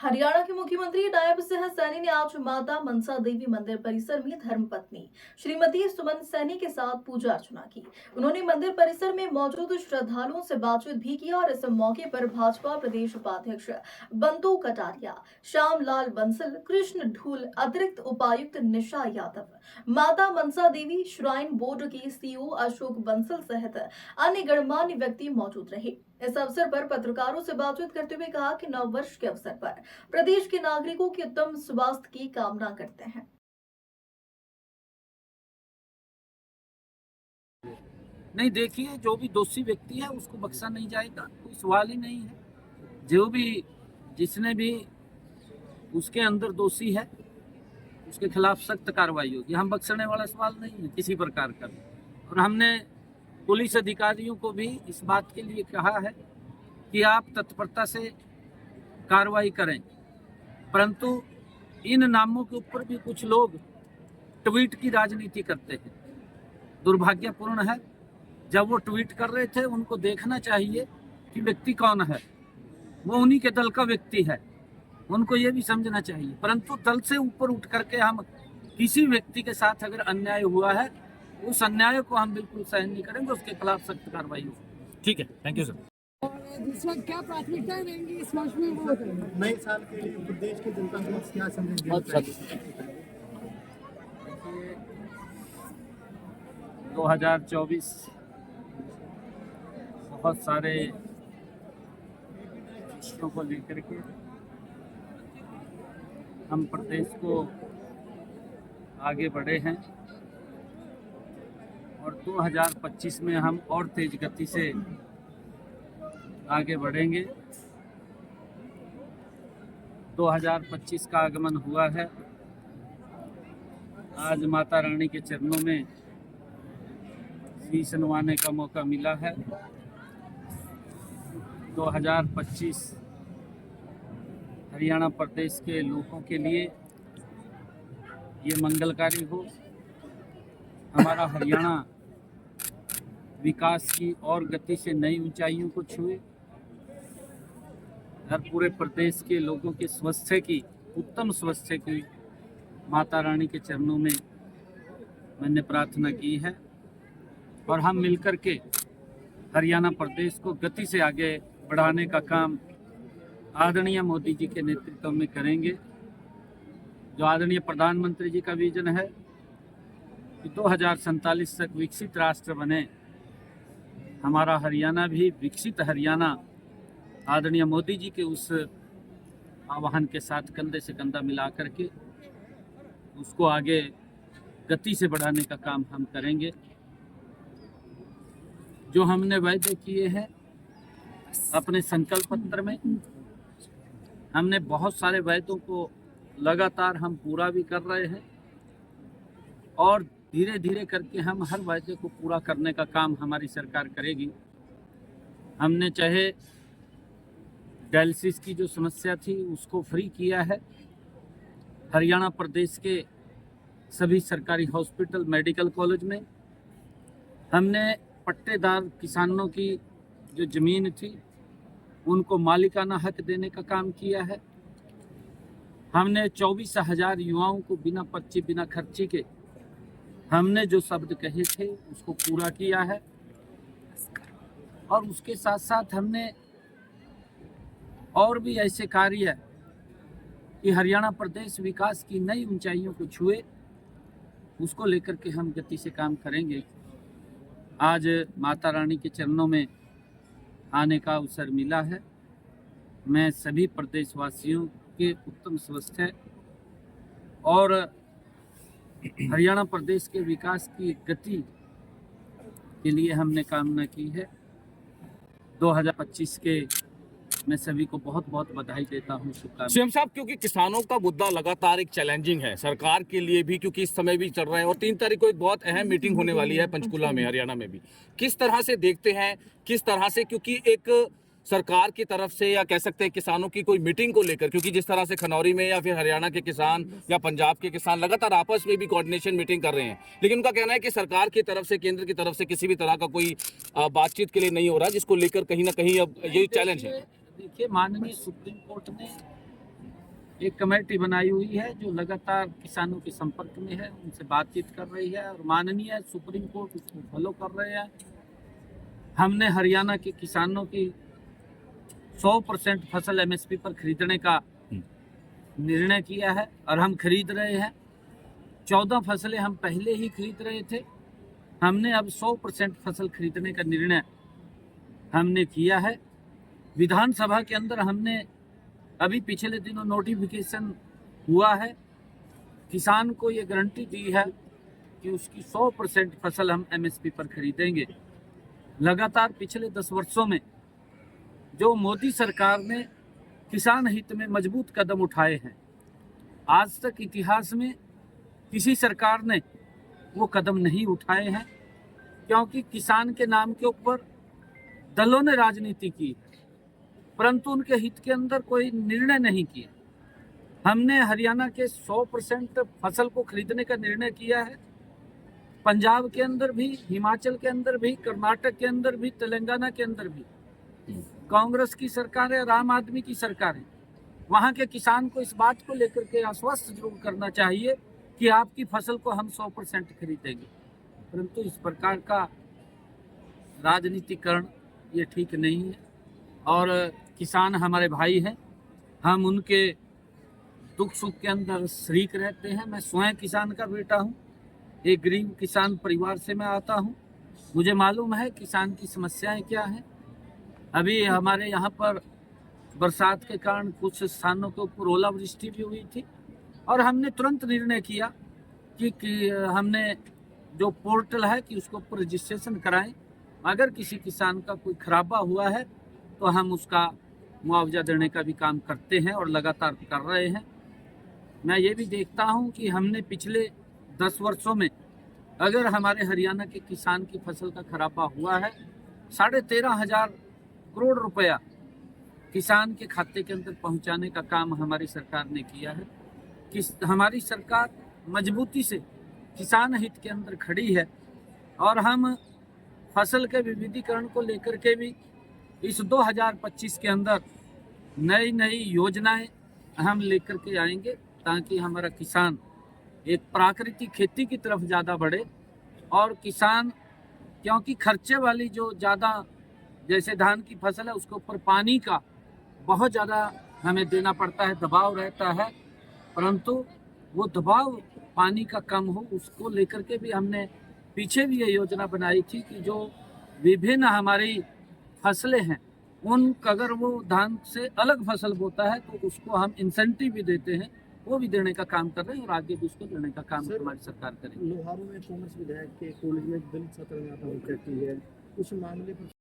हरियाणा के मुख्यमंत्री नायब सिंह सैनी ने आज माता मनसा देवी मंदिर परिसर में धर्मपत्नी श्रीमती सुमन सैनी के साथ पूजा अर्चना की। उन्होंने मंदिर परिसर में मौजूद श्रद्धालुओं से बातचीत भी की और इस मौके पर भाजपा प्रदेश उपाध्यक्ष बंतु कटारिया, श्यामलाल बंसल, कृष्ण ढूल, अतिरिक्त उपायुक्त निशा यादव, माता मनसा देवी श्राइन बोर्ड के सीईओ अशोक बंसल सहित अन्य गणमान्य व्यक्ति मौजूद रहे। इस अवसर पर पत्रकारों से बातचीत करते हुए कहा कि नव वर्ष के अवसर पर प्रदेश के नागरिकों के उत्तम स्वास्थ्य की कामना करते हैं। नहीं, देखिए, जो भी दोषी व्यक्ति है उसको बख्शा नहीं जाएगा, कोई सवाल ही नहीं है। जो भी जिसने भी उसके अंदर दोषी है उसके खिलाफ सख्त कार्रवाई होगी। हम बख्शने वाला सवाल नहीं है किसी प्रकार का। और हमने पुलिस अधिकारियों को भी इस बात के लिए कहा है कि आप तत्परता से कार्रवाई करें, परंतु इन नामों के ऊपर भी कुछ लोग ट्वीट की राजनीति करते हैं। दुर्भाग्यपूर्ण है। जब वो ट्वीट कर रहे थे उनको देखना चाहिए कि व्यक्ति कौन है, वो उन्हीं के दल का व्यक्ति है, उनको ये भी समझना चाहिए। परंतु दल से ऊपर उठ करके हम किसी व्यक्ति के साथ अगर अन्याय हुआ है उस अन्याय को हम बिल्कुल सहन नहीं करेंगे, उसके खिलाफ सख्त कार्रवाई होगी। ठीक है, थैंक यू सर। इस वक्त क्या प्राथमिकताएं रहेंगी इस वर्ष में, वो नए साल के लिए प्रदेश की जनता को क्या संदेश देना चाहिए? 2024 बहुत सारे विषयों को लेकर के हम प्रदेश को आगे बढ़े हैं और 2025 में हम और तेज गति से आगे बढ़ेंगे। 2025 का आगमन हुआ है। आज माता रानी के चरणों में शीश नवाने का मौका मिला है। 2025 हरियाणा प्रदेश के लोगों के लिए ये मंगलकारी हो। हमारा हरियाणा विकास की और गति से नई ऊंचाइयों को छुए। हर पूरे प्रदेश के लोगों के स्वास्थ्य की, उत्तम स्वास्थ्य की माता रानी के चरणों में मैंने प्रार्थना की है और हम मिलकर के हरियाणा प्रदेश को गति से आगे बढ़ाने का काम आदरणीय मोदी जी के नेतृत्व में करेंगे। जो आदरणीय प्रधानमंत्री जी का विजन है कि 2047 तक विकसित राष्ट्र बने, हमारा हरियाणा भी विकसित हरियाणा आदरणीय मोदी जी के उस आह्वान के साथ कंधे से कंधा मिला करके उसको आगे गति से बढ़ाने का काम हम करेंगे। जो हमने वायदे किए हैं अपने संकल्प पत्र में, हमने बहुत सारे वायदों को लगातार हम पूरा भी कर रहे हैं और धीरे धीरे करके हम हर वायदे को पूरा करने का काम हमारी सरकार करेगी। हमने चाहे डायलिसिस की जो समस्या थी उसको फ्री किया है। हरियाणा प्रदेश के सभी सरकारी हॉस्पिटल, मेडिकल कॉलेज में हमने पट्टेदार किसानों की जो ज़मीन थी उनको मालिकाना हक देने का काम किया है। हमने 24,000 युवाओं को बिना पर्ची, बिना खर्ची के हमने जो शब्द कहे थे उसको पूरा किया है। और उसके साथ साथ हमने और भी ऐसे कार्य कि हरियाणा प्रदेश विकास की नई ऊंचाइयों को छुए, उसको लेकर के हम गति से काम करेंगे। आज माता रानी के चरणों में आने का अवसर मिला है। मैं सभी प्रदेशवासियों के उत्तम स्वास्थ्य और हरियाणा प्रदेश के विकास की गति के लिए हमने कामना की है। 2025 के मैं सभी को बहुत बहुत बधाई देता हूँ, शुभकामनाएं। सीएम साहब, क्योंकि किसानों का मुद्दा लगातार एक चैलेंजिंग है सरकार के लिए भी, क्योंकि इस समय भी चल रहा है और 3 तारीख को एक बहुत अहम मीटिंग होने वाली है पंचकुला में, हरियाणा में भी। किस तरह से देखते हैं, किस तरह से, क्योंकि एक सरकार की तरफ से या कह सकते हैं किसानों की कोई मीटिंग को लेकर, क्योंकि जिस तरह से खनौरी में या फिर हरियाणा के किसान या पंजाब के किसान लगातार आपस में भी कोऑर्डिनेशन मीटिंग कर रहे हैं, लेकिन उनका कहना है कि सरकार की तरफ से, केंद्र की तरफ से किसी भी तरह का कोई बातचीत के लिए नहीं हो रहा, जिसको लेकर कहीं ना कहीं अब यही चैलेंज है। देखिए, माननीय सुप्रीम कोर्ट ने एक कमेटी बनाई हुई है जो लगातार किसानों के संपर्क में है, उनसे बातचीत कर रही है और माननीय सुप्रीम कोर्ट उसको फॉलो कर रहे हैं। हमने हरियाणा के किसानों की 100% फसल एमएसपी पर खरीदने का निर्णय किया है और हम खरीद रहे हैं। 14 फसलें हम पहले ही खरीद रहे थे, हमने अब 100% फसल खरीदने का निर्णय हमने किया है। विधानसभा के अंदर हमने अभी पिछले दिनों नोटिफिकेशन हुआ है, किसान को ये गारंटी दी है कि उसकी 100% फसल हम एमएसपी पर खरीदेंगे। लगातार पिछले 10 वर्षों में जो मोदी सरकार ने किसान हित में मजबूत कदम उठाए हैं, आज तक इतिहास में किसी सरकार ने वो कदम नहीं उठाए हैं, क्योंकि किसान के नाम के ऊपर दलों ने राजनीति की, परंतु उनके हित के अंदर कोई निर्णय नहीं किया। हमने हरियाणा के 100% फसल को खरीदने का निर्णय किया है। पंजाब के अंदर भी, हिमाचल के अंदर भी, कर्नाटक के अंदर भी, तेलंगाना के अंदर भी कांग्रेस की सरकार है और आम आदमी की सरकार है। वहाँ के किसान को इस बात को लेकर के आश्वस्त जरूर करना चाहिए कि आपकी फसल को हम 100% खरीदेंगे, परंतु इस प्रकार का राजनीतिकरण ये ठीक नहीं है। और किसान हमारे भाई हैं, हम उनके दुख सुख के अंदर शरीक रहते हैं। मैं स्वयं किसान का बेटा हूँ, एक गरीब किसान परिवार से मैं आता हूँ, मुझे मालूम है किसान की समस्याएं क्या हैं। अभी हमारे यहाँ पर बरसात के कारण कुछ स्थानों के ऊपर ओलावृष्टि भी हुई थी और हमने तुरंत निर्णय किया कि हमने जो पोर्टल है कि उसको ऊपर रजिस्ट्रेशन कराएं। अगर किसी किसान का कोई खराबा हुआ है तो हम उसका मुआवजा देने का भी काम करते हैं और लगातार कर रहे हैं। मैं ये भी देखता हूँ कि हमने पिछले 10 वर्षों में अगर हमारे हरियाणा के किसान की फसल का खराबा हुआ है, 13,500 करोड़ रुपया किसान के खाते के अंदर पहुंचाने का काम हमारी सरकार ने किया है। हमारी सरकार मजबूती से किसान हित के अंदर खड़ी है और हम फसल के विविधीकरण को लेकर के भी इस 2025 के अंदर नई नई योजनाएं हम लेकर के आएंगे, ताकि हमारा किसान एक प्राकृतिक खेती की तरफ ज़्यादा बढ़े। और किसान, क्योंकि खर्चे वाली जो ज़्यादा, जैसे धान की फसल है, उसके ऊपर पानी का बहुत ज़्यादा हमें देना पड़ता है, दबाव रहता है, परंतु वो दबाव पानी का कम हो, उसको लेकर के भी हमने पीछे भी ये योजना बनाई थी कि जो विभिन्न हमारी फसलें हैं, उन अगर वो धान से अलग फसल बोता है तो उसको हम इंसेंटिव भी देते हैं, वो भी देने का काम कर रहे हैं और आगे भी उसको देने का काम हमारी सरकार करेगी। लोहारू में कांग्रेस विधायक के कॉलेज में दलित छात्र ने आत्महत्या की है, उस मामले पर